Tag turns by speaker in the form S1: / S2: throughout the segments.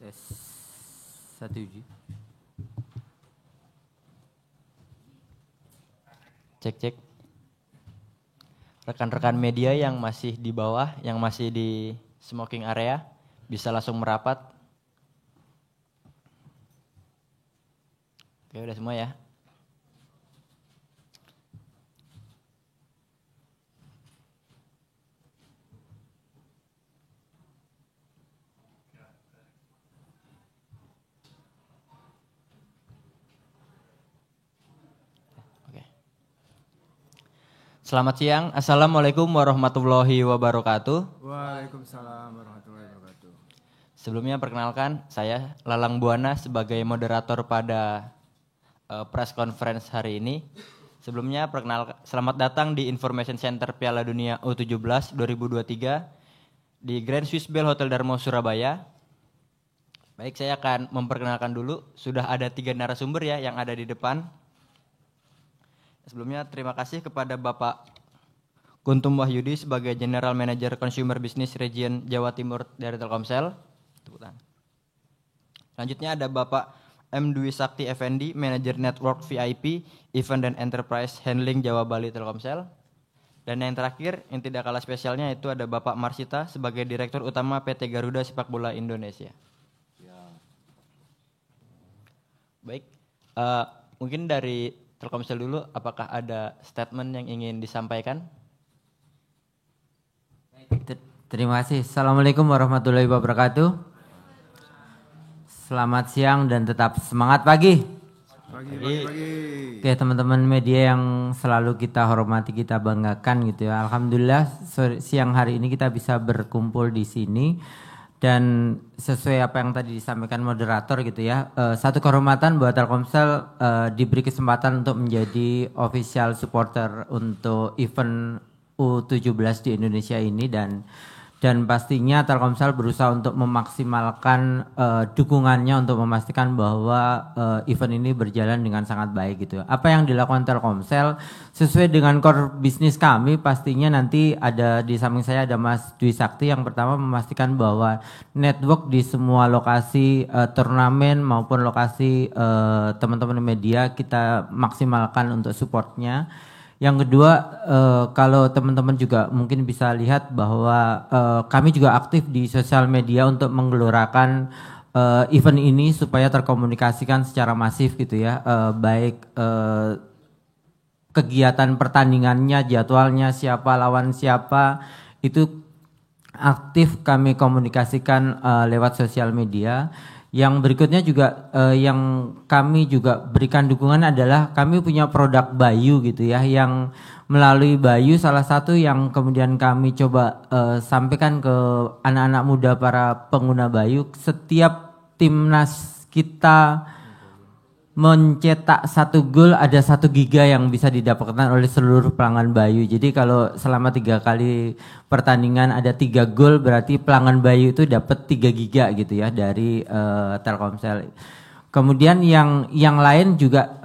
S1: Tes satu uji.
S2: Cek. Rekan-rekan media yang masih di bawah, yang masih di smoking area, bisa langsung merapat. Oke, udah semua ya. Selamat siang, Assalamualaikum warahmatullahi wabarakatuh.
S3: Waalaikumsalam warahmatullahi wabarakatuh.
S2: Sebelumnya perkenalkan, saya Lalang Buana sebagai moderator pada press conference hari ini. Sebelumnya selamat datang di Information Center Piala Dunia U17 2023 di Grand Swiss Bell Hotel Darmo Surabaya. Baik, saya akan memperkenalkan dulu, sudah ada 3 narasumber ya yang ada di depan. Sebelumnya terima kasih kepada Bapak Kuntum Wahyudi sebagai General Manager Consumer Business Region Jawa Timur dari Telkomsel. Selanjutnya ada Bapak M. Dwi Sakti Effendi, Manager Network VIP, Event dan Enterprise Handling Jawa Bali Telkomsel. Dan yang terakhir, yang tidak kalah spesialnya itu ada Bapak Marsita sebagai Direktur Utama PT Garuda Sepak Bola Indonesia. Baik, mungkin dari Telkomsel dulu, apakah ada statement yang ingin disampaikan?
S1: Terima kasih. Assalamualaikum warahmatullahi wabarakatuh. Selamat siang dan tetap semangat pagi.
S3: Pagi.
S1: Oke, teman-teman media yang selalu kita hormati, kita banggakan gitu ya. Alhamdulillah siang hari ini kita bisa berkumpul di sini. Dan sesuai apa yang tadi disampaikan moderator gitu ya, satu kehormatan buat Telkomsel diberi kesempatan untuk menjadi official supporter untuk event U17 di Indonesia ini, dan pastinya Telkomsel berusaha untuk memaksimalkan dukungannya untuk memastikan bahwa event ini berjalan dengan sangat baik gitu. Apa yang dilakukan Telkomsel sesuai dengan core bisnis kami, pastinya nanti ada di samping saya ada Mas Dwi Sakti yang pertama memastikan bahwa network di semua lokasi turnamen maupun lokasi teman-teman media kita maksimalkan untuk supportnya. Yang kedua, kalau teman-teman juga mungkin bisa lihat bahwa kami juga aktif di sosial media untuk menggelorakan event ini supaya terkomunikasikan secara masif gitu ya, baik kegiatan pertandingannya, jadwalnya, siapa lawan siapa, itu aktif kami komunikasikan lewat sosial media. Yang berikutnya juga yang kami juga berikan dukungan adalah kami punya produk Bayu gitu ya, yang melalui Bayu salah satu yang kemudian kami coba sampaikan ke anak-anak muda para pengguna Bayu, setiap timnas kita mencetak 1 gol ada 1 giga yang bisa didapatkan oleh seluruh pelanggan Bayu. Jadi kalau selama 3 kali pertandingan ada 3 gol, berarti pelanggan Bayu itu dapat 3 giga gitu ya dari Telkomsel. Kemudian yang lain juga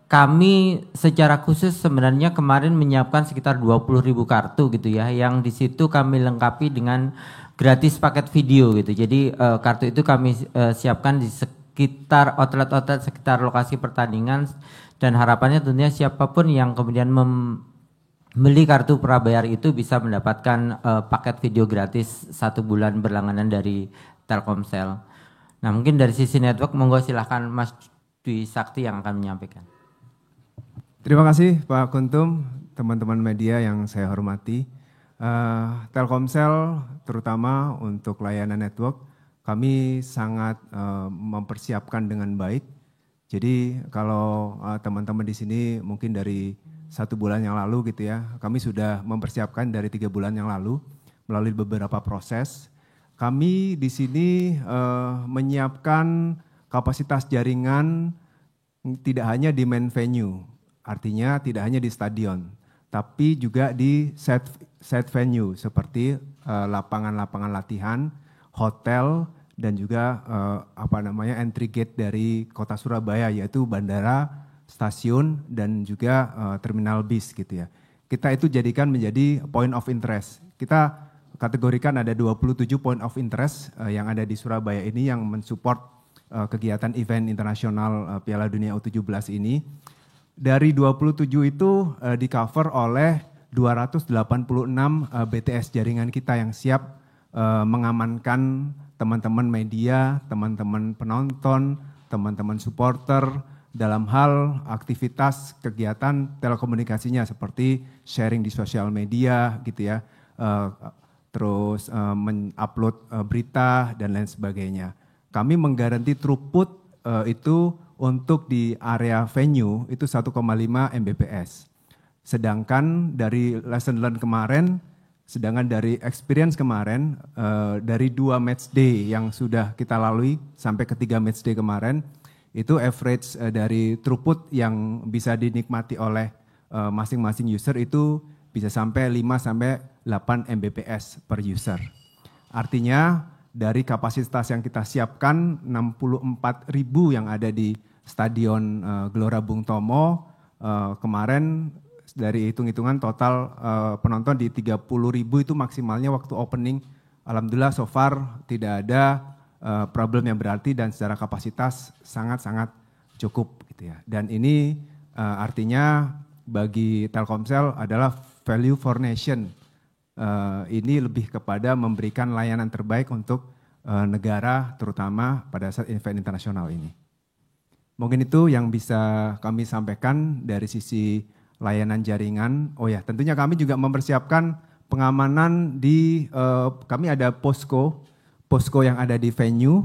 S1: kami secara khusus sebenarnya kemarin menyiapkan sekitar 20.000 kartu gitu ya, yang di situ kami lengkapi dengan gratis paket video gitu. Jadi kartu itu kami siapkan di sekitar outlet-outlet sekitar lokasi pertandingan, dan harapannya tentunya siapapun yang kemudian membeli kartu prabayar itu bisa mendapatkan paket video gratis 1 bulan berlangganan dari Telkomsel. Nah, mungkin dari sisi network monggo silahkan Mas Dwi Sakti yang akan menyampaikan.
S3: Terima kasih Pak Kuntum, teman-teman media yang saya hormati. Telkomsel terutama untuk layanan network kami sangat mempersiapkan dengan baik. Jadi kalau teman-teman di sini mungkin dari 1 bulan yang lalu gitu ya, kami sudah mempersiapkan dari 3 bulan yang lalu melalui beberapa proses. Kami di sini menyiapkan kapasitas jaringan tidak hanya di main venue, artinya tidak hanya di stadion, tapi juga di side venue seperti lapangan-lapangan latihan, hotel, dan juga entry gate dari kota Surabaya, yaitu bandara, stasiun, dan juga terminal bis gitu ya. Kita itu jadikan menjadi point of interest. Kita kategorikan ada 27 point of interest yang ada di Surabaya ini yang mensupport kegiatan event internasional Piala Dunia U17 ini. Dari 27 itu di cover oleh 286 BTS jaringan kita yang siap mengamankan teman-teman media, teman-teman penonton, teman-teman supporter dalam hal aktivitas kegiatan telekomunikasinya seperti sharing di sosial media gitu ya, terus mengupload berita dan lain sebagainya. Kami menggaranti throughput itu untuk di area venue itu 1,5 Mbps. Sedangkan dari lesson learn kemarin, sedangkan dari experience kemarin, dari 2 match day yang sudah kita lalui sampai ke 3 match day kemarin, itu average dari throughput yang bisa dinikmati oleh masing-masing user itu bisa sampai 5 sampai 8 Mbps per user. Artinya dari kapasitas yang kita siapkan 64.000 yang ada di Stadion Gelora Bung Tomo, kemarin dari hitung-hitungan total penonton di 30.000 itu maksimalnya waktu opening. Alhamdulillah so far tidak ada problem yang berarti dan secara kapasitas sangat-sangat cukup gitu ya. Dan ini artinya bagi Telkomsel adalah value for nation. Ini lebih kepada memberikan layanan terbaik untuk negara terutama pada saat event internasional ini. Mungkin itu yang bisa kami sampaikan dari sisi layanan jaringan. Oh ya, tentunya kami juga mempersiapkan pengamanan di, kami ada posko yang ada di venue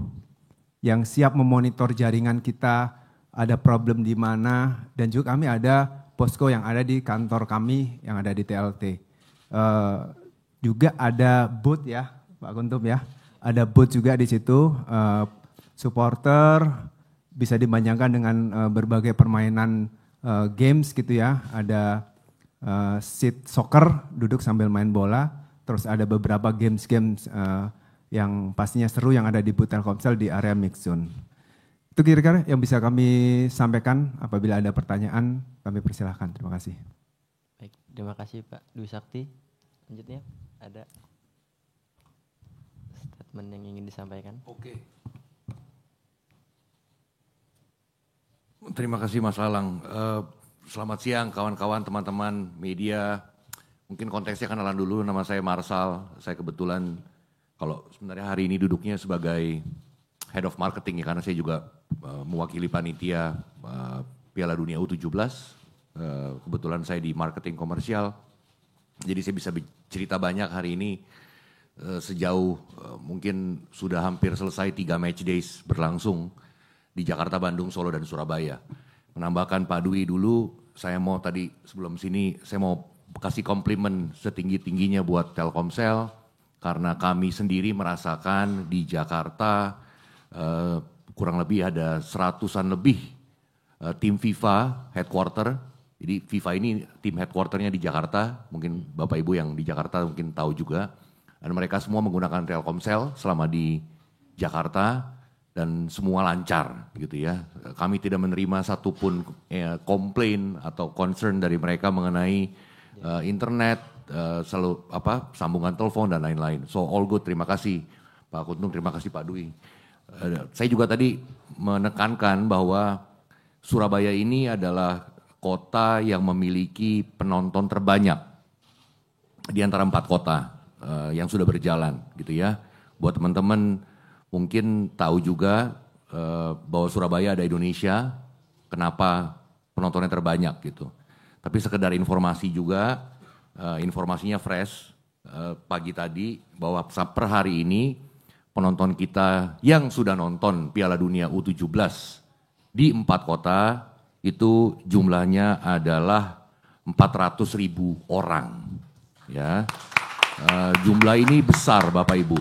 S3: yang siap memonitor jaringan kita, ada problem di mana, dan juga kami ada posko yang ada di kantor kami yang ada di TLT. Juga ada booth ya, Pak Kuntum ya, ada booth juga di situ, supporter bisa dibanyakan dengan berbagai permainan games gitu ya, ada seat soccer, duduk sambil main bola, terus ada beberapa games yang pastinya seru yang ada di booth Telkomsel di area mix zone. Itu kira-kira yang bisa kami sampaikan. Apabila ada pertanyaan, kami persilahkan. Terima kasih.
S2: Baik, terima kasih Pak Dwi Sakti. Lanjutnya ada statement yang ingin disampaikan.
S4: Oke. Terima kasih Mas Lalang. Selamat siang kawan-kawan, teman-teman media. Mungkin konteksnya kenalan dulu, nama saya Marsal. Saya kebetulan kalau sebenarnya hari ini duduknya sebagai Head of Marketing ya, karena saya juga mewakili panitia Piala Dunia U17. Kebetulan saya di marketing komersial. Jadi saya bisa cerita banyak hari ini sejauh mungkin sudah hampir selesai 3 match days berlangsung di Jakarta, Bandung, Solo, dan Surabaya. Menambahkan Pak Dwi dulu, saya mau tadi sebelum sini, saya mau kasih komplimen setinggi-tingginya buat Telkomsel, karena kami sendiri merasakan di Jakarta kurang lebih ada 100-an lebih tim FIFA headquarter. Jadi FIFA ini tim headquarternya di Jakarta, mungkin Bapak Ibu yang di Jakarta mungkin tahu juga. Dan mereka semua menggunakan Telkomsel selama di Jakarta dan semua lancar gitu ya. Kami tidak menerima satupun komplain atau concern dari mereka mengenai internet, selalu sambungan telepon dan lain-lain. So all good, terima kasih Pak Kuntum, terima kasih Pak Dwi. Saya juga tadi menekankan bahwa Surabaya ini adalah kota yang memiliki penonton terbanyak di antara 4 kota yang sudah berjalan gitu ya. Buat teman-teman mungkin tahu juga bahwa Surabaya ada Indonesia, kenapa penontonnya terbanyak gitu. Tapi sekedar informasi juga, informasinya fresh pagi tadi bahwa per hari ini penonton kita yang sudah nonton Piala Dunia U17 di 4 kota itu jumlahnya adalah 400.000 orang. Ya, jumlah ini besar Bapak Ibu.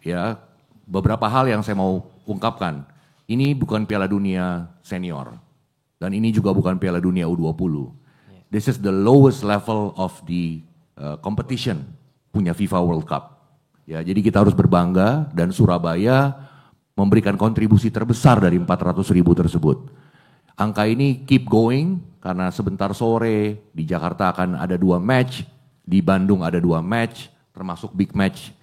S4: Ya, beberapa hal yang saya mau ungkapkan. Ini bukan Piala Dunia senior dan ini juga bukan Piala Dunia U20. This is the lowest level of the competition punya FIFA World Cup. Ya, jadi kita harus berbangga dan Surabaya memberikan kontribusi terbesar dari 400.000 tersebut. Angka ini keep going karena sebentar sore di Jakarta akan ada 2 match, di Bandung ada 2 match, termasuk big match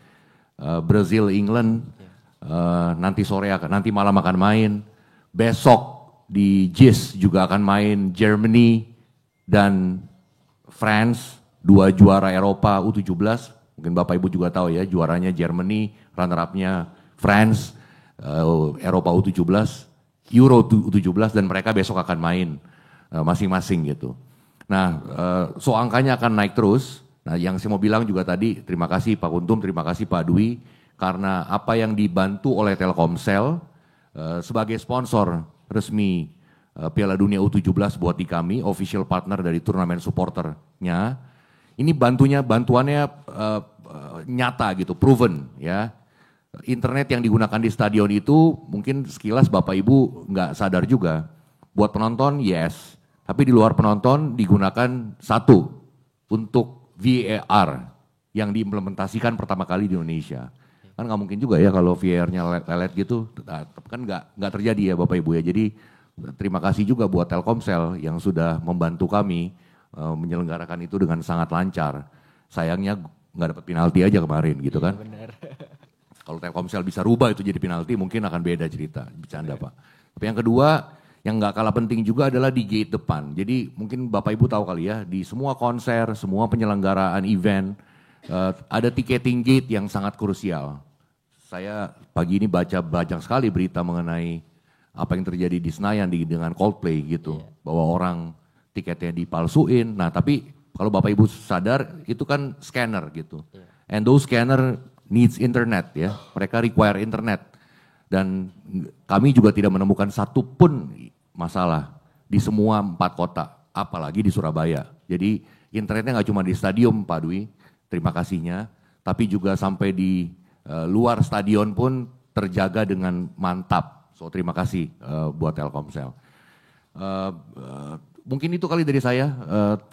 S4: Brazil England. Nanti sore nanti malam akan main. Besok di JIS juga akan main Germany dan France, 2 juara Eropa U17. Mungkin Bapak Ibu juga tahu ya, juaranya Germany, runner-up-nya France, Eropa U17, Euro U17, dan mereka besok akan main masing-masing gitu. Nah, so angkanya akan naik terus. Nah, yang saya mau bilang juga tadi, terima kasih Pak Kuntum, terima kasih Pak Dwi, karena apa yang dibantu oleh Telkomsel sebagai sponsor resmi Piala Dunia U17 buat di kami, official partner dari turnamen supporternya, ini bantuannya nyata gitu, proven ya. Internet yang digunakan di stadion itu mungkin sekilas Bapak Ibu nggak sadar juga. Buat penonton yes, tapi di luar penonton digunakan satu untuk VAR yang diimplementasikan pertama kali di Indonesia. Kan nggak mungkin juga ya kalau VAR-nya lelet gitu, kan nggak terjadi ya Bapak Ibu ya. Jadi terima kasih juga buat Telkomsel yang sudah membantu kami menyelenggarakan itu dengan sangat lancar. Sayangnya nggak dapat penalti aja kemarin gitu kan.
S2: Benar.
S4: Kalau Telkomsel bisa rubah itu jadi penalti mungkin akan beda cerita, bercanda Pak. Tapi yang kedua yang nggak kalah penting juga adalah di gate depan. Jadi mungkin Bapak Ibu tahu kali ya, di semua konser, semua penyelenggaraan event, ada ticketing gate yang sangat krusial. Saya pagi ini baca banyak sekali berita mengenai apa yang terjadi di Senayan dengan Coldplay gitu. Bahwa orang tiketnya dipalsuin. Nah tapi kalau Bapak Ibu sadar itu kan scanner gitu. And those scanner needs internet ya. Mereka require internet. Dan kami juga tidak menemukan satu pun masalah di semua 4 kota. Apalagi di Surabaya. Jadi internetnya nggak cuma di stadion Pak Dwi, terima kasihnya. Tapi juga sampai di luar stadion pun terjaga dengan mantap. So terima kasih buat Telkomsel. Mungkin itu kali dari saya.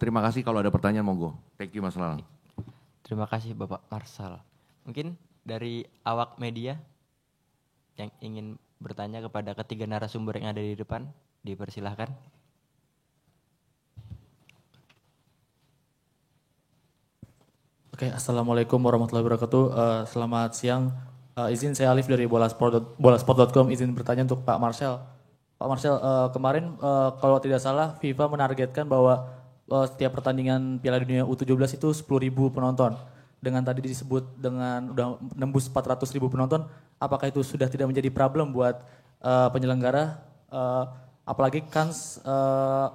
S4: Terima kasih, kalau ada pertanyaan monggo. Thank you Mas Lalang.
S2: Terima kasih Bapak Marsal. Mungkin dari awak media yang ingin bertanya kepada ketiga narasumber yang ada di depan, dipersilahkan.
S5: Oke, Assalamualaikum warahmatullahi wabarakatuh. Selamat siang. Izin saya Alif dari bolasport.com, izin bertanya untuk Pak Marcel. Pak Marcel, kemarin kalau tidak salah FIFA menargetkan bahwa setiap pertandingan Piala Dunia U17 itu 10.000 penonton. Dengan tadi disebut dengan udah nembus 400.000 penonton, apakah itu sudah tidak menjadi problem buat penyelenggara? Apalagi kans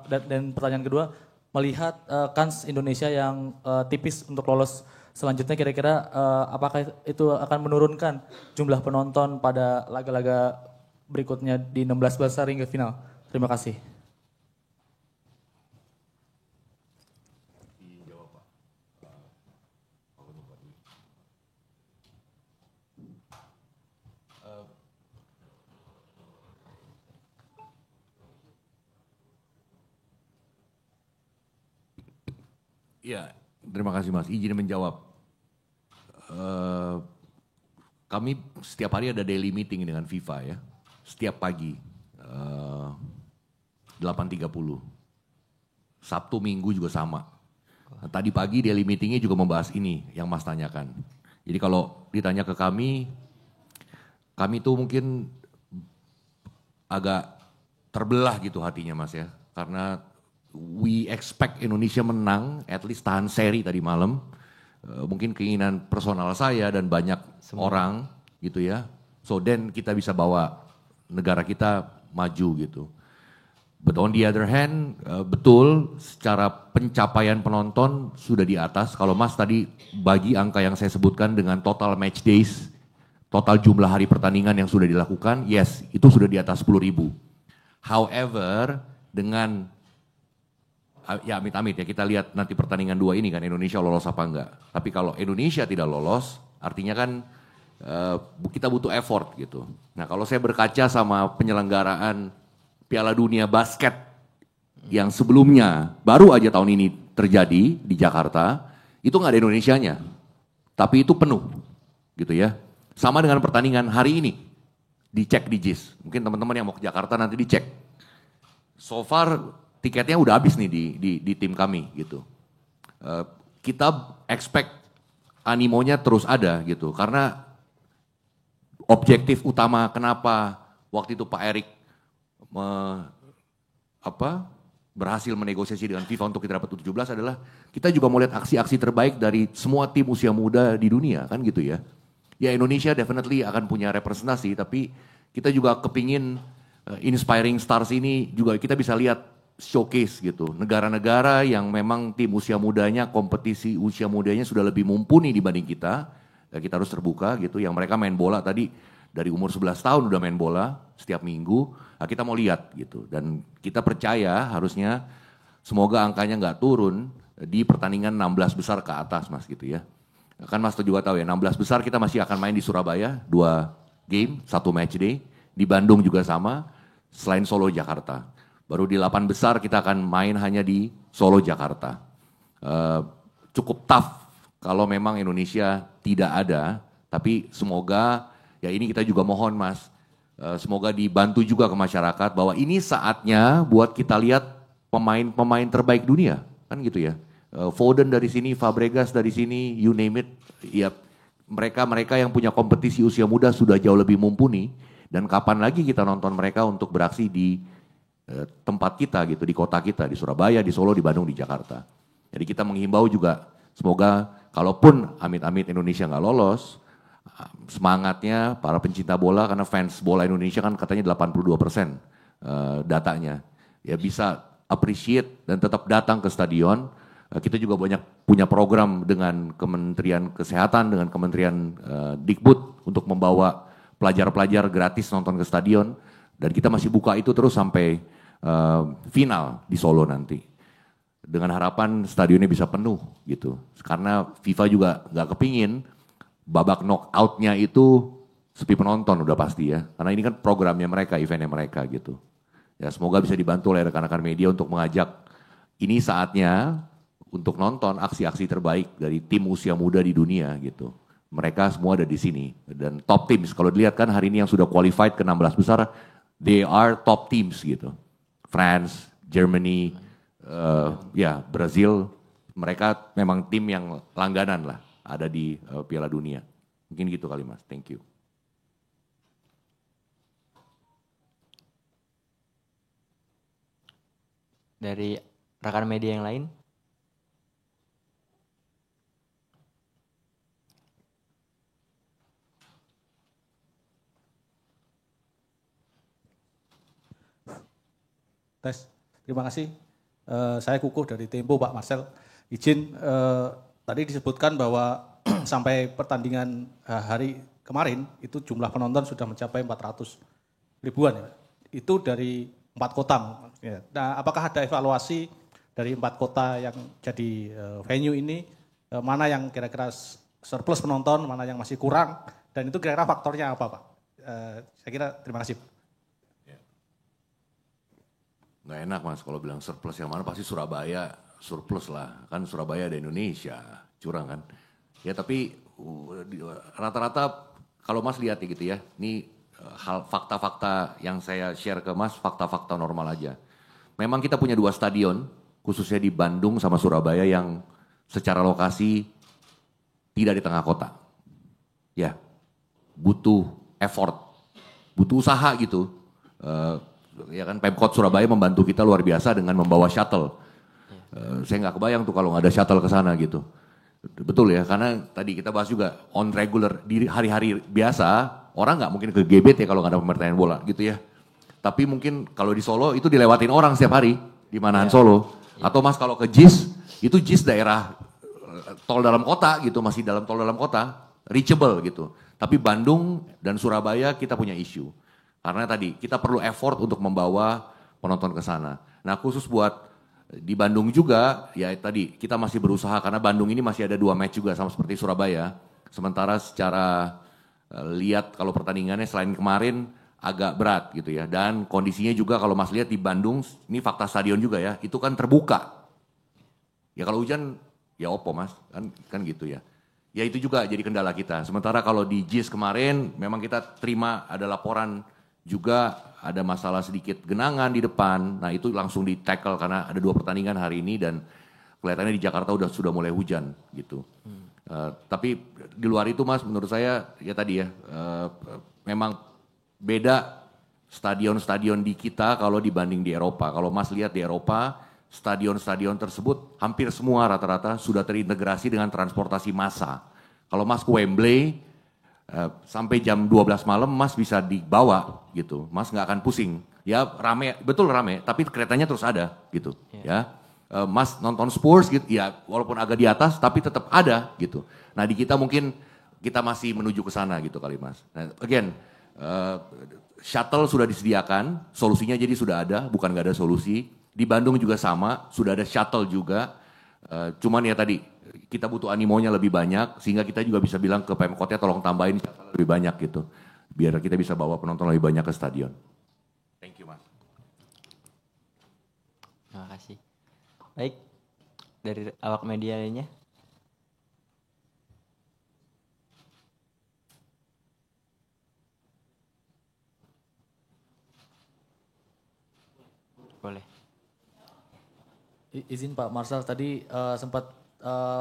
S5: dan pertanyaan kedua, melihat kans Indonesia yang tipis untuk lolos selanjutnya, kira-kira apakah itu akan menurunkan jumlah penonton pada laga-laga berikutnya di 16 besar hingga final? Terima kasih.
S4: Iya, terima kasih Mas. Izin menjawab. Kami setiap hari ada daily meeting dengan FIFA ya. Setiap pagi 8.30. Sabtu Minggu juga sama. Nah, tadi pagi daily meetingnya juga membahas ini yang Mas tanyakan. Jadi kalau ditanya ke kami tuh mungkin agak terbelah gitu hatinya Mas ya. Karena we expect Indonesia menang, at least tahan seri tadi malam. Mungkin keinginan personal saya dan banyak orang gitu ya. So then kita bisa bawa negara kita maju gitu. But on the other hand, betul secara pencapaian penonton sudah di atas. Kalau Mas tadi bagi angka yang saya sebutkan dengan total match days, total jumlah hari pertandingan yang sudah dilakukan, yes itu sudah di atas 10.000. However, dengan ya amit-amit ya kita lihat nanti pertandingan 2 ini kan Indonesia lolos apa enggak. Tapi kalau Indonesia tidak lolos artinya kan kita butuh effort gitu. Nah kalau saya berkaca sama penyelenggaraan Piala Dunia Basket yang sebelumnya baru aja tahun ini terjadi di Jakarta, itu nggak ada Indonesianya. Tapi itu penuh gitu ya. Sama dengan pertandingan hari ini, dicek di JIS. Mungkin teman-teman yang mau ke Jakarta nanti dicek. So far tiketnya udah habis nih di tim kami gitu. Kita expect animonya terus ada gitu. Karena objektif utama kenapa waktu itu Pak Erik berhasil menegosiasi dengan FIFA untuk kita dapat U17 adalah kita juga mau lihat aksi-aksi terbaik dari semua tim usia muda di dunia kan gitu ya. Ya Indonesia definitely akan punya representasi tapi kita juga kepingin inspiring stars ini juga kita bisa lihat showcase gitu. Negara-negara yang memang tim usia mudanya, kompetisi usia mudanya sudah lebih mumpuni dibanding kita. Ya kita harus terbuka gitu. Yang mereka main bola tadi dari umur 11 tahun udah main bola setiap minggu. Nah, kita mau lihat gitu. Dan kita percaya harusnya semoga angkanya nggak turun di pertandingan 16 besar ke atas Mas gitu ya. Kan Mas juga tahu ya 16 besar kita masih akan main di Surabaya 2 game, 1 match day. Di Bandung juga sama, selain Solo, Jakarta. Baru di 8 besar kita akan main hanya di Solo, Jakarta. Cukup tough kalau memang Indonesia tidak ada, tapi semoga, ya ini kita juga mohon Mas, semoga dibantu juga ke masyarakat bahwa ini saatnya buat kita lihat pemain-pemain terbaik dunia, kan gitu ya. Foden dari sini, Fabregas dari sini, you name it, ya mereka yang punya kompetisi usia muda sudah jauh lebih mumpuni, dan kapan lagi kita nonton mereka untuk beraksi di tempat kita gitu, di kota kita, di Surabaya, di Solo, di Bandung, di Jakarta. Jadi kita menghimbau juga, semoga kalaupun amit-amit Indonesia nggak lolos, semangatnya para pencinta bola, karena fans bola Indonesia kan katanya 82% datanya. Ya bisa appreciate dan tetap datang ke stadion. Kita juga banyak punya program dengan Kementerian Kesehatan, dengan Kementerian Dikbud untuk membawa pelajar-pelajar gratis nonton ke stadion. Dan kita masih buka itu terus sampai final di Solo nanti. Dengan harapan stadionnya bisa penuh gitu. Karena FIFA juga nggak kepingin babak knockout-nya itu sepi penonton udah pasti ya. Karena ini kan programnya mereka, eventnya mereka gitu. Ya semoga bisa dibantu oleh rekan-rekan media untuk mengajak ini saatnya untuk nonton aksi-aksi terbaik dari tim usia muda di dunia gitu. Mereka semua ada di sini. Dan top teams, kalau dilihat kan hari ini yang sudah qualified ke 16 besar, they are top teams gitu. France, Germany, Brazil, mereka memang tim yang langganan lah ada di Piala Dunia. Mungkin gitu kali Mas, thank you.
S2: Dari rekan media yang lain?
S6: Tes, terima kasih. Saya Kukuh dari Tempo, Pak Marcel. Izin, tadi disebutkan bahwa sampai pertandingan hari kemarin itu jumlah penonton sudah mencapai 400 ribuan ya. Itu dari 4 kota. Ya. Nah, apakah ada evaluasi dari 4 kota yang jadi venue ini, mana yang kira-kira surplus penonton, mana yang masih kurang, dan itu kira-kira faktornya apa Pak? Saya kira terima kasih.
S4: Nggak enak Mas kalau bilang surplus yang mana, pasti Surabaya surplus lah. Kan Surabaya ada Indonesia, curang kan. Ya tapi rata-rata kalau Mas lihat ya gitu ya, ini hal fakta-fakta yang saya share ke Mas, fakta-fakta normal aja. Memang kita punya 2 stadion, khususnya di Bandung sama Surabaya yang secara lokasi tidak di tengah kota. Ya, butuh effort, butuh usaha gitu. Ya kan Pemkot Surabaya membantu kita luar biasa dengan membawa shuttle. Saya nggak kebayang tuh kalau nggak ada shuttle ke sana gitu. Betul ya, karena tadi kita bahas juga on regular di hari-hari biasa orang nggak mungkin ke GBT kalau nggak ada pertandingan bola gitu ya. Tapi mungkin kalau di Solo itu dilewatin orang setiap hari di Manahan Solo. Atau Mas kalau ke JIS itu JIS daerah tol dalam kota gitu, masih dalam tol dalam kota, reachable gitu. Tapi Bandung dan Surabaya kita punya isu. Karena tadi kita perlu effort untuk membawa penonton ke sana. Nah khusus buat di Bandung juga, ya tadi kita masih berusaha karena Bandung ini masih ada 2 match juga sama seperti Surabaya. Sementara secara lihat kalau pertandingannya selain kemarin agak berat gitu ya. Dan kondisinya juga kalau Mas lihat di Bandung, ini fakta stadion juga ya, itu kan terbuka. Ya kalau hujan ya opo Mas, kan gitu ya. Ya itu juga jadi kendala kita. Sementara kalau di JIS kemarin memang kita terima ada laporan juga ada masalah sedikit genangan di depan. Nah itu langsung di tackle karena ada 2 pertandingan hari ini dan kelihatannya di Jakarta sudah mulai hujan gitu. Tapi di luar itu Mas, menurut saya ya tadi ya, memang beda stadion-stadion di kita kalau dibanding di Eropa. Kalau Mas lihat di Eropa, stadion-stadion tersebut hampir semua rata-rata sudah terintegrasi dengan transportasi massa. Kalau Mas ke Wembley, sampai jam 12 malam Mas bisa dibawa gitu, Mas nggak akan pusing. Ya rame, betul rame, tapi keretanya terus ada gitu. Ya, Mas nonton Spurs gitu, ya walaupun agak di atas, tapi tetap ada gitu. Nah di kita mungkin kita masih menuju ke sana gitu kali Mas. Nah, again, shuttle sudah disediakan, solusinya jadi sudah ada, bukan nggak ada solusi. Di Bandung juga sama, sudah ada shuttle juga. Cuman ya tadi kita butuh animonya lebih banyak sehingga kita juga bisa bilang ke Pemkotnya tolong tambahin lebih banyak gitu. Biar kita bisa bawa penonton lebih banyak ke stadion. Thank you Mas.
S2: Terima kasih. Baik, dari awak media lainnya. Boleh.
S5: Izin Pak Marcel, tadi sempat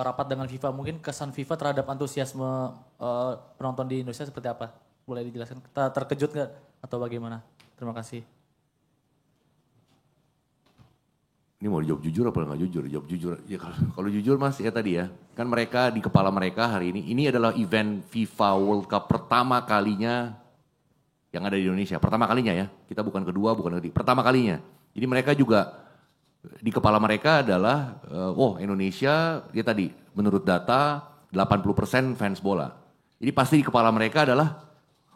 S5: rapat dengan FIFA, mungkin kesan FIFA terhadap antusiasme penonton di Indonesia seperti apa? Boleh dijelaskan? Kita terkejut nggak atau bagaimana? Terima kasih.
S4: Ini mau dijawab jujur apa nggak jujur? Jawab jujur. Ya kalau jujur Mas ya tadi ya, kan mereka di kepala mereka hari ini adalah event FIFA World Cup pertama kalinya yang ada di Indonesia. Pertama kalinya ya, kita bukan kedua, bukan ketiga, pertama kalinya. Jadi mereka juga di kepala mereka adalah, Indonesia, ya tadi menurut data 80% fans bola. Jadi pasti di kepala mereka adalah,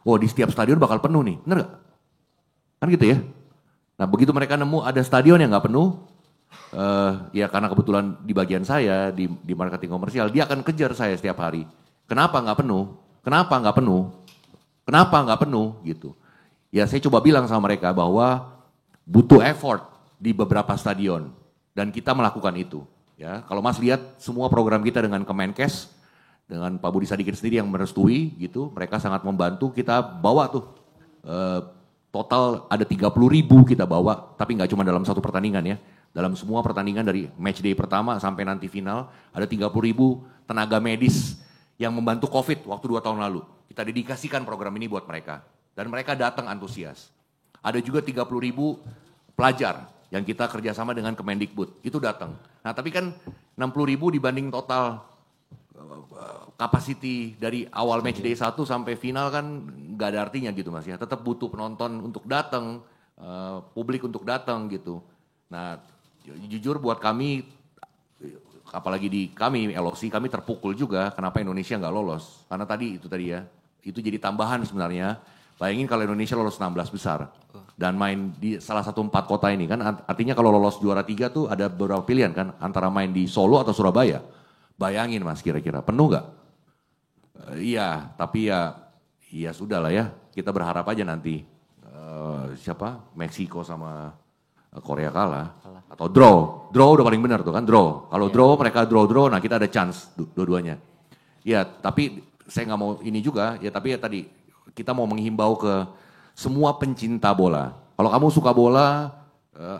S4: di setiap stadion bakal penuh nih, bener gak? Kan gitu ya. Nah begitu mereka nemu ada stadion yang gak penuh, ya karena kebetulan di bagian saya, di marketing komersial, dia akan kejar saya setiap hari. Kenapa gak penuh? Kenapa gak penuh? Kenapa gak penuh? Gitu. Ya saya coba bilang sama mereka bahwa butuh effort di beberapa stadion dan kita melakukan itu. Ya, kalau Mas lihat semua program kita dengan Kemenkes, dengan Pak Budi Sadikin sendiri yang merestui gitu, mereka sangat membantu kita bawa tuh total ada 30.000 kita bawa, tapi nggak cuma dalam satu pertandingan ya, dalam semua pertandingan dari match day pertama sampai nanti final ada 30.000 tenaga medis yang membantu COVID waktu 2 tahun lalu. Kita dedikasikan program ini buat mereka dan mereka datang antusias. Ada juga 30.000 pelajar yang kita kerjasama dengan Kemendikbud, itu datang. Nah tapi kan 60.000 dibanding total capacity dari awal match day 1 sampai final kan nggak ada artinya gitu Mas ya. Tetap butuh penonton untuk datang, publik untuk datang gitu. Nah jujur buat kami, apalagi di kami LOC, kami terpukul juga kenapa Indonesia nggak lolos. Karena tadi ya, itu jadi tambahan sebenarnya. Bayangin kalau Indonesia lolos 16 besar dan main di salah satu 4 kota ini kan artinya kalau lolos juara 3 tuh ada beberapa pilihan kan antara main di Solo atau Surabaya. Bayangin Mas kira-kira penuh gak? Iya tapi ya sudah lah ya kita berharap aja nanti Meksiko sama Korea kalah atau draw udah paling benar tuh kan draw. Kalau draw mereka draw nah kita ada chance dua-duanya. Ya tapi saya nggak mau ini juga ya tapi ya tadi kita mau menghimbau ke semua pencinta bola. Kalau kamu suka bola,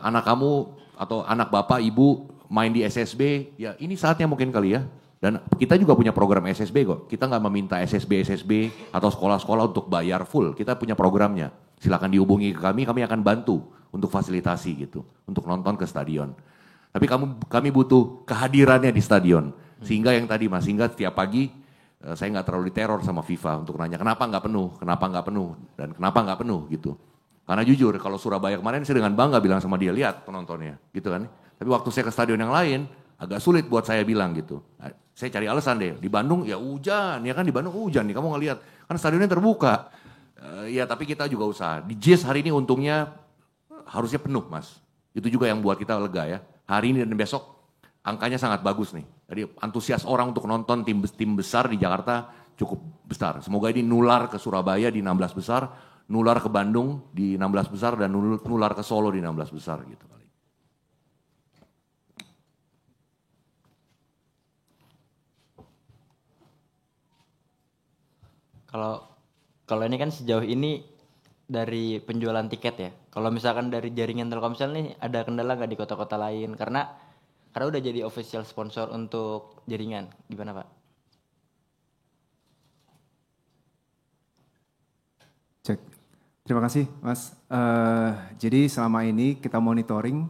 S4: anak kamu atau anak bapak, ibu main di SSB, ya ini saatnya mungkin kali ya. Dan kita juga punya program SSB kok. Kita nggak meminta SSB atau sekolah-sekolah untuk bayar full. Kita punya programnya. Silakan dihubungi ke kami akan bantu untuk fasilitasi gitu, untuk nonton ke stadion. Tapi kami butuh kehadirannya di stadion. Sehingga yang tadi Mas, sehingga setiap pagi saya nggak terlalu diteror sama FIFA untuk nanya kenapa nggak penuh dan kenapa nggak penuh gitu. Karena jujur kalau Surabaya kemarin saya dengan bangga bilang sama dia lihat penontonnya gitu kan. Tapi waktu saya ke stadion yang lain agak sulit buat saya bilang gitu. Nah, saya cari alasan deh di Bandung ya hujan ya kan di Bandung hujan nih kamu ngelihat kan stadionnya terbuka. Ya tapi kita juga usaha. Di JIS hari ini untungnya harusnya penuh Mas. Itu juga yang buat kita lega ya. Hari ini dan besok angkanya sangat bagus nih. Jadi antusias orang untuk nonton tim besar di Jakarta cukup besar. Semoga ini nular ke Surabaya di 16 besar, nular ke Bandung di 16 besar, dan nular ke Solo di 16 besar gitu kali.
S2: Kalau ini kan sejauh ini dari penjualan tiket ya. Kalau misalkan dari jaringan Telkomsel nih ada kendala nggak di kota-kota lain? Karena udah jadi official sponsor untuk jaringan, gimana Pak?
S3: Cek. Terima kasih, Mas. Jadi selama ini kita monitoring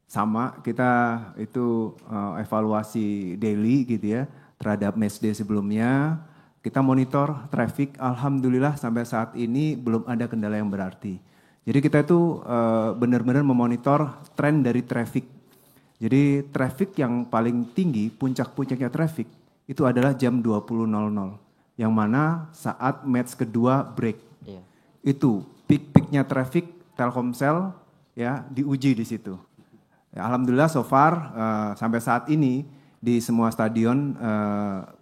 S3: sama, kita itu evaluasi daily gitu ya terhadap matchday sebelumnya. Kita monitor traffic, alhamdulillah sampai saat ini belum ada kendala yang berarti. Jadi kita itu benar-benar memonitor tren dari traffic. Jadi traffic yang paling tinggi, puncak-puncaknya traffic itu adalah jam 20.00. Yang mana saat match kedua break.
S2: Iya.
S3: Itu peak-peaknya traffic Telkomsel ya diuji di situ. Ya, alhamdulillah so far sampai saat ini di semua stadion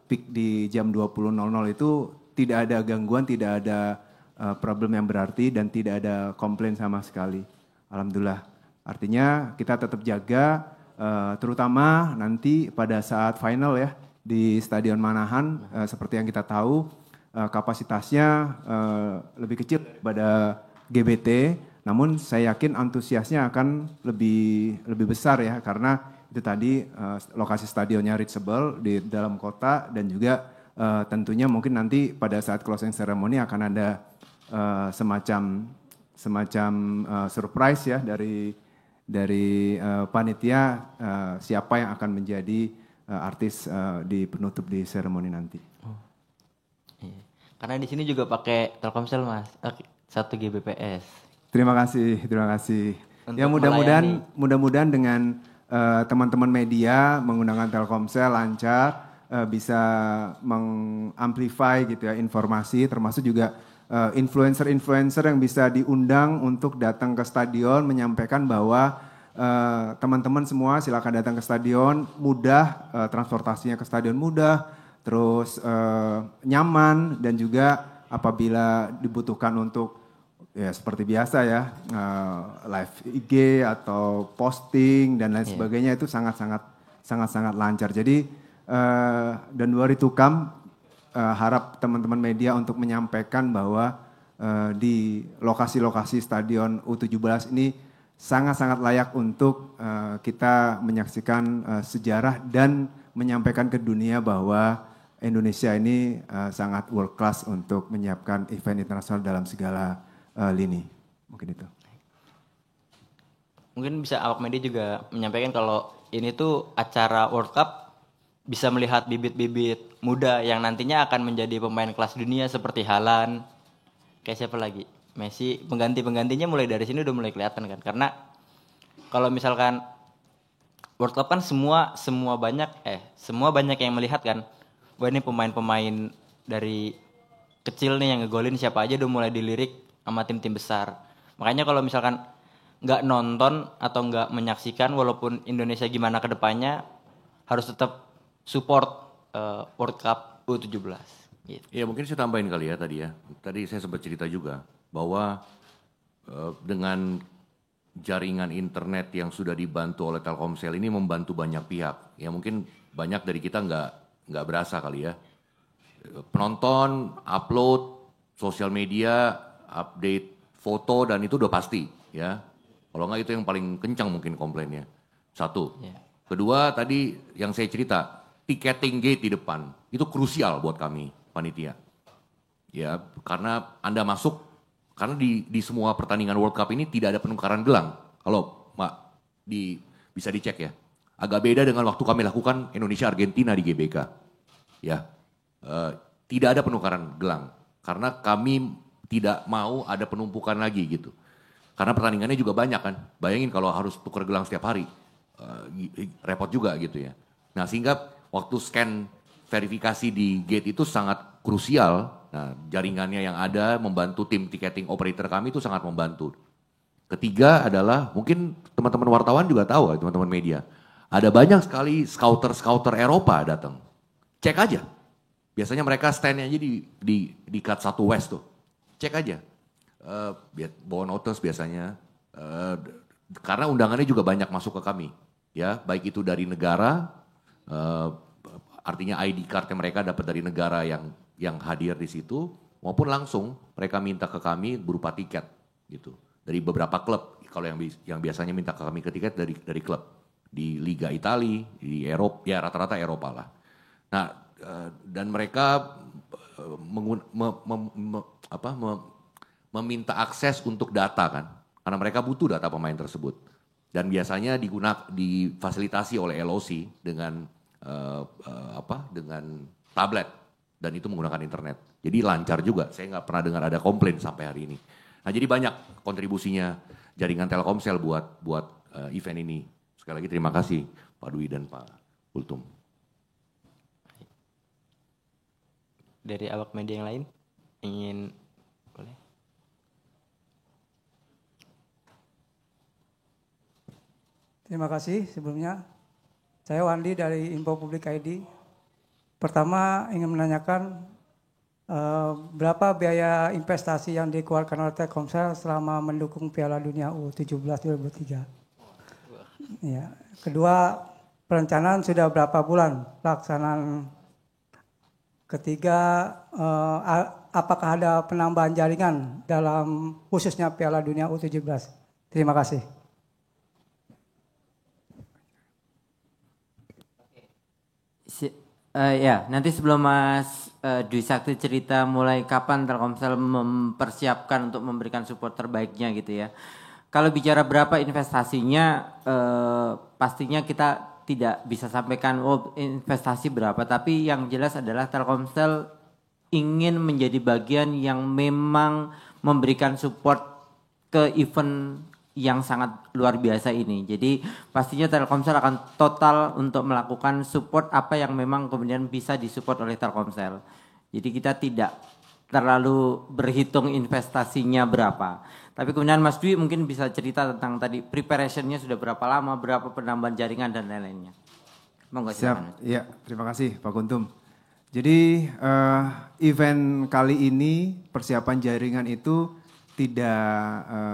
S3: peak di jam 20.00 itu tidak ada gangguan, tidak ada problem yang berarti dan tidak ada komplain sama sekali. Alhamdulillah. Artinya kita tetap jaga terutama nanti pada saat final ya di Stadion Manahan seperti yang kita tahu kapasitasnya lebih kecil daripada GBT, namun saya yakin antusiasnya akan lebih besar ya karena itu tadi lokasi stadionnya reachable di dalam kota dan juga tentunya mungkin nanti pada saat closing ceremony akan ada semacam surprise ya dari panitia siapa yang akan menjadi artis di penutup di seremoni nanti.
S2: Iya. Karena di sini juga pakai Telkomsel Mas, 1 Gbps.
S3: Terima kasih.
S2: Untuk
S3: Ya mudah-mudahan dengan teman-teman media menggunakan Telkomsel lancar bisa mengamplify gitu ya informasi, termasuk juga influencer-influencer yang bisa diundang untuk datang ke stadion menyampaikan bahwa teman-teman semua silakan datang ke stadion, mudah, transportasinya ke stadion mudah, terus nyaman dan juga apabila dibutuhkan untuk ya seperti biasa ya live IG atau posting dan lain sebagainya itu sangat lancar. Jadi dan worry to come harap teman-teman media untuk menyampaikan bahwa di lokasi-lokasi stadion U17 ini sangat layak untuk kita menyaksikan sejarah dan menyampaikan ke dunia bahwa Indonesia ini sangat world class untuk menyiapkan event internasional dalam segala lini. Mungkin itu.
S2: Mungkin bisa awak media juga menyampaikan kalau ini tuh acara World Cup bisa melihat bibit-bibit muda yang nantinya akan menjadi pemain kelas dunia seperti Haaland. Kayak siapa lagi? Messi, penggantinya mulai dari sini udah mulai kelihatan kan. Karena kalau misalkan World Cup kan semua banyak yang melihat kan. Wah ini pemain-pemain dari kecil nih yang ngegolin siapa aja udah mulai dilirik sama tim-tim besar. Makanya kalau misalkan nggak nonton atau nggak menyaksikan walaupun Indonesia gimana ke depannya harus tetap support World Cup U17. Gitu.
S4: Ya mungkin saya tambahin kali ya tadi ya. Tadi saya sempat cerita juga bahwa dengan jaringan internet yang sudah dibantu oleh Telkomsel ini membantu banyak pihak. Ya mungkin banyak dari kita nggak berasa kali ya. Penonton, upload, sosial media, update foto dan itu udah pasti ya. Kalau nggak itu yang paling kencang mungkin komplainnya. Satu. Yeah. Kedua tadi yang saya cerita, ticketing gate di depan. Itu krusial buat kami, panitia. Ya, karena Anda masuk, karena di semua pertandingan World Cup ini tidak ada penukaran gelang. Kalau bisa dicek ya. Agak beda dengan waktu kami lakukan Indonesia-Argentina di GBK. Ya, tidak ada penukaran gelang. Karena kami tidak mau ada penumpukan lagi gitu. Karena pertandingannya juga banyak kan. Bayangin kalau harus tukar gelang setiap hari. Repot juga gitu ya. Nah sehingga waktu scan verifikasi di gate itu sangat krusial. Nah jaringannya yang ada membantu tim ticketing operator kami itu sangat membantu. Ketiga adalah mungkin teman-teman wartawan juga tahu, teman-teman media. Ada banyak sekali scouter Eropa datang. Cek aja. Biasanya mereka standnya aja di cut 1 West tuh. Cek aja. Bawa notes biasanya. Karena undangannya juga banyak masuk ke kami. Ya, baik itu dari negara, artinya ID cardnya mereka dapat dari negara yang hadir di situ, maupun langsung mereka minta ke kami berupa tiket gitu. Dari beberapa klub, kalau yang biasanya minta ke kami ke tiket dari klub. Di Liga Italia, di Eropa, ya rata-rata Eropa lah. Nah, dan mereka meminta akses untuk data kan, karena mereka butuh data pemain tersebut. Dan biasanya difasilitasi oleh LOC dengan dengan tablet dan itu menggunakan internet. Jadi lancar juga. Saya nggak pernah dengar ada komplain sampai hari ini. Nah jadi banyak kontribusinya jaringan Telkomsel buat event ini. Sekali lagi terima kasih Pak Dwi dan Pak Ultum.
S2: Dari awak media yang lain ingin boleh?
S7: Terima kasih sebelumnya. Saya Wandi dari Info Publik ID. Pertama ingin menanyakan berapa biaya investasi yang dikeluarkan oleh Telkomsel selama mendukung Piala Dunia U17 2003. Ya. Kedua, perencanaan sudah berapa bulan pelaksanaan. Ketiga, apakah ada penambahan jaringan dalam khususnya Piala Dunia U17? Terima kasih.
S1: Ya, nanti sebelum Mas Dwi Sakti cerita mulai kapan Telkomsel mempersiapkan untuk memberikan support terbaiknya gitu ya. Kalau bicara berapa investasinya, pastinya kita tidak bisa sampaikan investasi berapa, tapi yang jelas adalah Telkomsel ingin menjadi bagian yang memang memberikan support ke event yang sangat luar biasa ini. Jadi pastinya Telkomsel akan total untuk melakukan support apa yang memang kemudian bisa disupport oleh Telkomsel. Jadi kita tidak terlalu berhitung investasinya berapa. Tapi kemudian Mas Dwi mungkin bisa cerita tentang tadi preparationnya sudah berapa lama, berapa penambahan jaringan dan lain-lainnya. Monggo silakan.
S3: Siap, iya terima kasih Pak Kuntum. Jadi event kali ini persiapan jaringan itu tidak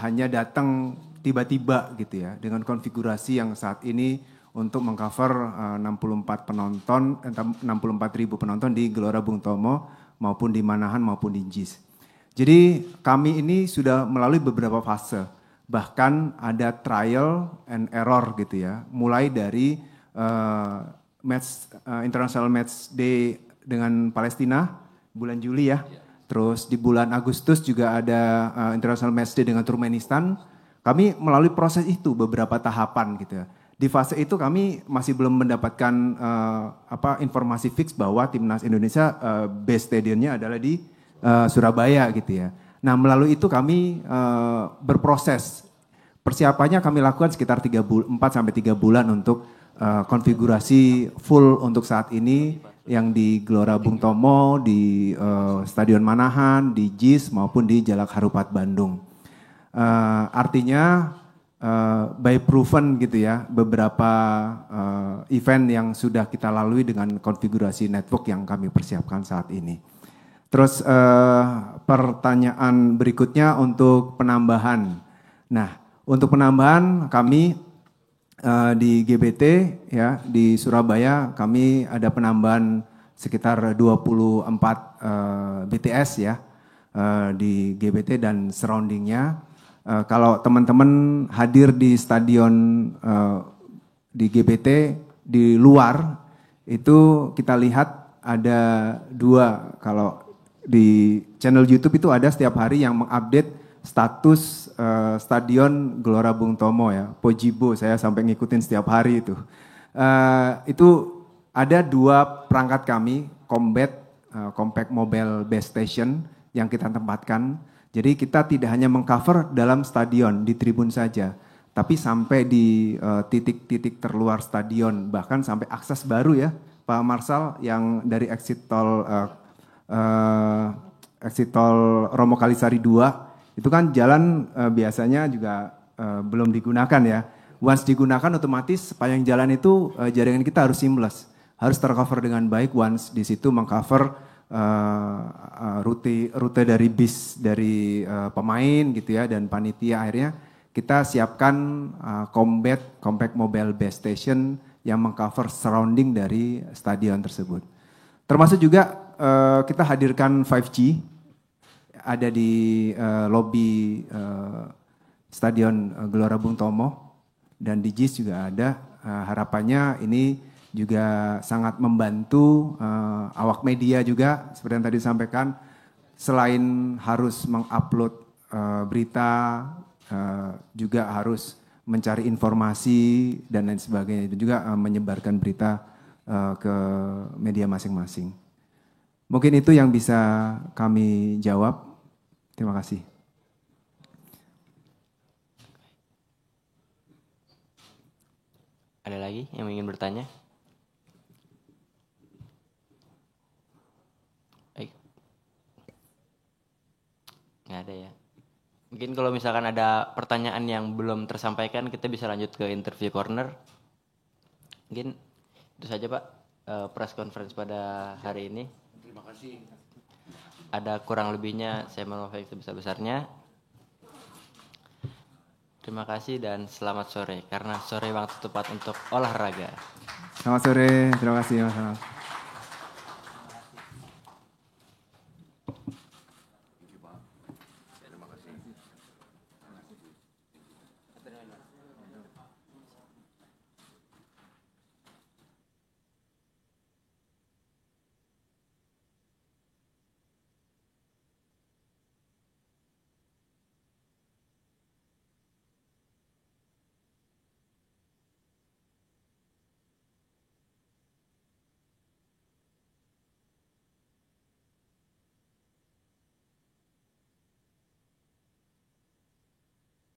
S3: hanya datang tiba-tiba gitu ya, dengan konfigurasi yang saat ini untuk mengcover 64.000 penonton di Gelora Bung Tomo maupun di Manahan maupun di JIS. Jadi kami ini sudah melalui beberapa fase, bahkan ada trial and error gitu ya, mulai dari International Match Day dengan Palestina bulan Juli ya. Terus di bulan Agustus juga ada International Match Day dengan Turkmenistan. Kami melalui proses itu beberapa tahapan gitu ya. Di fase itu kami masih belum mendapatkan informasi fix bahwa Timnas Indonesia base stadionnya adalah di Surabaya gitu ya. Nah melalui itu kami berproses. Persiapannya kami lakukan sekitar 4 sampai 3 bulan untuk konfigurasi full untuk saat ini yang di Gelora Bung Tomo, di Stadion Manahan, di JIS maupun di Jalak Harupat Bandung. Artinya by proven gitu ya, beberapa event yang sudah kita lalui dengan konfigurasi network yang kami persiapkan saat ini. Terus pertanyaan berikutnya untuk penambahan. Nah, untuk penambahan kami di GBT ya di Surabaya kami ada penambahan sekitar 24 BTS ya di GBT dan surroundingnya. Kalau teman-teman hadir di stadion di GBT di luar itu kita lihat ada 2, kalau di channel YouTube itu ada setiap hari yang mengupdate status stadion Gelora Bung Tomo ya, Pojibo, saya sampai ngikutin setiap hari itu. Itu ada 2 perangkat kami, Compact Mobile Base Station yang kita tempatkan. Jadi kita tidak hanya mengcover dalam stadion, di tribun saja, tapi sampai di titik-titik terluar stadion, bahkan sampai akses baru ya, Pak Marsal, yang dari exit tol Romo Kalisari 2, itu kan jalan biasanya juga belum digunakan ya. Once digunakan otomatis sepanjang jalan itu jaringan kita harus seamless, harus tercover dengan baik. Once di situ mengcover rute dari bis dari pemain gitu ya dan panitia, akhirnya kita siapkan Compact Mobile Base Station yang mengcover surrounding dari stadion tersebut. Termasuk juga kita hadirkan 5G ada di lobi Stadion Gelora Bung Tomo dan di JIS juga ada. Harapannya ini juga sangat membantu awak media juga seperti yang tadi disampaikan. selain harus mengupload berita, juga harus mencari informasi dan lain sebagainya. Itu juga menyebarkan berita ke media masing-masing. Mungkin itu yang bisa kami jawab. Terima kasih.
S2: Ada lagi yang ingin bertanya? Baik. Nggak ada ya. Mungkin kalau misalkan ada pertanyaan yang belum tersampaikan, kita bisa lanjut ke interview corner. Mungkin itu saja Pak, press conference pada hari ini.
S4: Terima kasih.
S2: Ada kurang lebihnya, saya mohon maaf yang sebesar-besarnya. Terima kasih dan selamat sore, karena sore waktu tepat untuk olahraga.
S3: Selamat sore, terima kasih Mas.